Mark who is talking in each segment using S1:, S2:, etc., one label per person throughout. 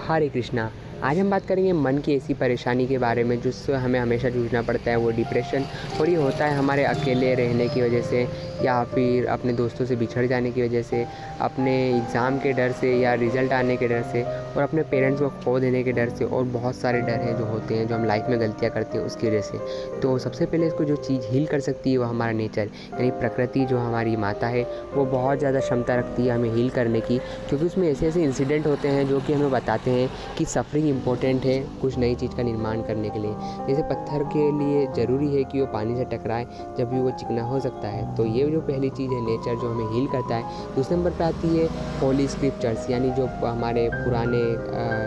S1: हरे कृष्णा। आज हम बात करेंगे मन की ऐसी परेशानी के बारे में जिससे हमें हमेशा जूझना पड़ता है, वो डिप्रेशन। और ये होता है हमारे अकेले रहने की वजह से, या फिर अपने दोस्तों से बिछड़ जाने की वजह से, अपने एग्ज़ाम के डर से या रिज़ल्ट आने के डर से, और अपने पेरेंट्स को खो देने के डर से, और बहुत सारे डर हैं जो होते हैं जो हम लाइफ में गलतियाँ करते हैं उसकी वजह से। तो सबसे पहले इसको जो चीज़ हील कर सकती है वो हमारा नेचर, यानी प्रकृति जो हमारी माता है वो बहुत ज़्यादा क्षमता रखती है हमें हील करने की, क्योंकि उसमें ऐसे ऐसे इंसिडेंट होते हैं जो कि हमें बताते हैं कि सफ़रिंग इम्पोर्टेंट है कुछ नई चीज़ का निर्माण करने के लिए। जैसे पत्थर के लिए ज़रूरी है कि वो पानी से टकराए जब भी वो चिकना हो सकता है। तो ये जो पहली चीज़ है नेचर जो हमें हील करता है। दूसरे नंबर पे आती है होली स्क्रिप्चर्स, यानी जो हमारे पुराने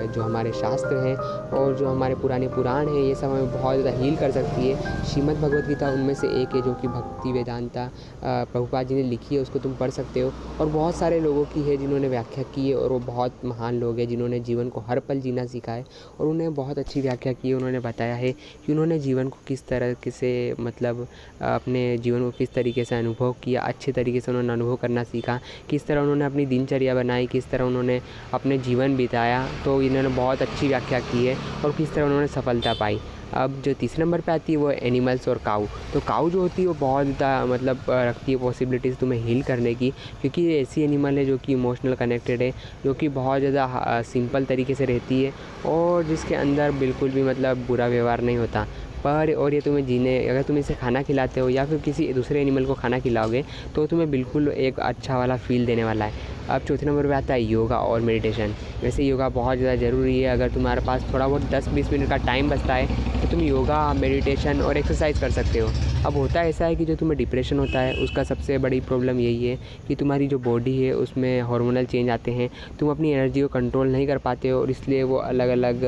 S1: जो हमारे शास्त्र हैं और जो हमारे पुराने पुराण हैं, ये सब हमें बहुत ज़्यादा हील कर सकती है। श्रीमद् भगवद गीता उनमें से एक है जो कि भक्ति वेदांता प्रभुपाद जी ने लिखी है, उसको तुम पढ़ सकते हो। और बहुत सारे लोगों की है जिन्होंने व्याख्या की है, और वो बहुत महान लोग हैं जिन्होंने जीवन को हर पल जीना सीखा है, और उन्हें बहुत अच्छी व्याख्या की है। उन्होंने बताया है कि उन्होंने जीवन को किस तरह से मतलब अपने जीवन को किस तरीके से अनुभव किया, अच्छे तरीके से उन्होंने अनुभव करना सीखा, किस तरह उन्होंने अपनी दिनचर्या बनाई, किस तरह उन्होंने अपने जीवन बिताया। तो इन्होंने बहुत अच्छी व्याख्या की है और किस तरह उन्होंने सफलता पाई। अब जो तीसरे नंबर पे आती है वो एनिमल्स और काऊ। तो काऊ जो होती है वो बहुत ज़्यादा मतलब रखती है पॉसिबिलिटीज़ तुम्हें हील करने की, क्योंकि ये ऐसी एनिमल है जो कि इमोशनल कनेक्टेड है, जो कि बहुत ज़्यादा सिंपल तरीके से रहती है, और जिसके अंदर बिल्कुल भी मतलब बुरा व्यवहार नहीं होता। पर और ये तुम्हें जीने, अगर तुम इसे खाना खिलाते हो या फिर किसी दूसरे एनिमल को खाना खिलाओगे तो तुम्हें बिल्कुल एक अच्छा वाला फ़ील देने वाला है। अब चौथे नंबर पे आता है योगा और मेडिटेशन। वैसे योगा बहुत ज़्यादा ज़रूरी है। अगर तुम्हारे पास थोड़ा बहुत 10-20 मिनट का टाइम बचता है तो तुम योगा, मेडिटेशन और एक्सरसाइज कर सकते हो। अब होता ऐसा है कि जो तुम्हें डिप्रेशन होता है उसका सबसे बड़ी प्रॉब्लम यही है कि तुम्हारी जो बॉडी है उसमें हार्मोनल चेंज आते हैं, तुम अपनी एनर्जी को कंट्रोल नहीं कर पाते हो, और इसलिए वो अलग अलग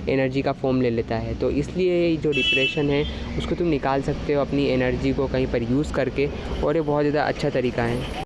S1: एनर्जी का फॉर्म ले लेता है। तो इसलिए जो डिप्रेशन है उसको तुम निकाल सकते हो अपनी एनर्जी को कहीं पर यूज़ करके, और ये बहुत ज़्यादा अच्छा तरीका है।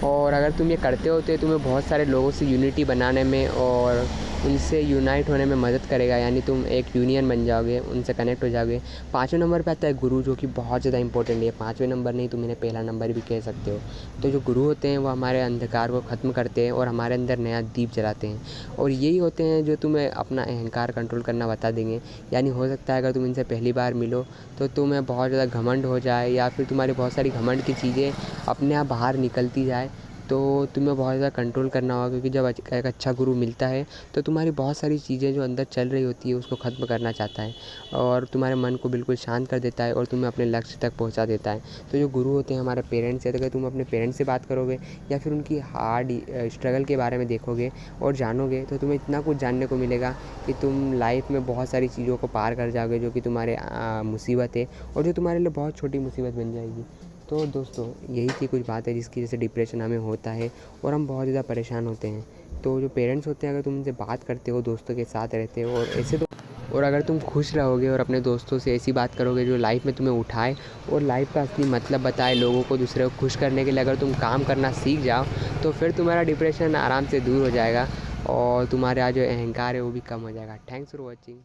S1: और अगर तुम ये करते हो तो तुम्हें बहुत सारे लोगों से यूनिटी बनाने में और उनसे यूनाइट होने में मदद करेगा, यानी तुम एक यूनियन बन जाओगे, उनसे कनेक्ट हो जाओगे। पाँचवें नंबर पे आता है गुरु, जो कि बहुत ज़्यादा इंपॉर्टेंट है। पाँचवें नंबर नहीं, तुम इन्हें पहला नंबर भी कह सकते हो। तो जो गुरु होते हैं वो हमारे अंधकार को ख़त्म करते हैं और हमारे अंदर नया दीप जलाते हैं, और यही होते हैं जो तुम्हें अपना अहंकार कंट्रोल करना बता देंगे। यानी हो सकता है अगर तुम इनसे पहली बार मिलो तो तुम्हें बहुत ज़्यादा घमंड हो जाए, या फिर तुम्हारी बहुत सारी घमंड की चीज़ें अपने आप बाहर निकलती जाए, तो तुम्हें बहुत ज़्यादा कंट्रोल करना होगा। क्योंकि जब एक अच्छा गुरु मिलता है तो तुम्हारी बहुत सारी चीज़ें जो अंदर चल रही होती है उसको ख़त्म करना चाहता है, और तुम्हारे मन को बिल्कुल शांत कर देता है और तुम्हें अपने लक्ष्य तक पहुंचा देता है। तो जो गुरु होते हैं हमारे पेरेंट्स हैं, तो अगर तुम अपने पेरेंट्स से बात करोगे या फिर उनकी हार्ड स्ट्रगल के बारे में देखोगे और जानोगे, तो तुम्हें इतना कुछ जानने को मिलेगा कि तुम लाइफ में बहुत सारी चीज़ों को पार कर जाओगे जो कि तुम्हारे मुसीबत है, और जो तुम्हारे लिए बहुत छोटी मुसीबत बन जाएगी। तो दोस्तों यही थी कुछ बात है जिसकी वजह से डिप्रेशन हमें होता है और हम बहुत ज़्यादा परेशान होते हैं। तो जो पेरेंट्स होते हैं, अगर तुम उनसे बात करते हो, दोस्तों के साथ रहते हो और ऐसे तो, और अगर तुम खुश रहोगे और अपने दोस्तों से ऐसी बात करोगे जो लाइफ में तुम्हें उठाए और लाइफ का असली मतलब बताए, लोगों को दूसरे को खुश करने के लिए अगर तुम काम करना सीख जाओ, तो फिर तुम्हारा डिप्रेशन आराम से दूर हो जाएगा और तुम्हारा जो अहंकार है वो भी कम हो जाएगा। Thanks for watching.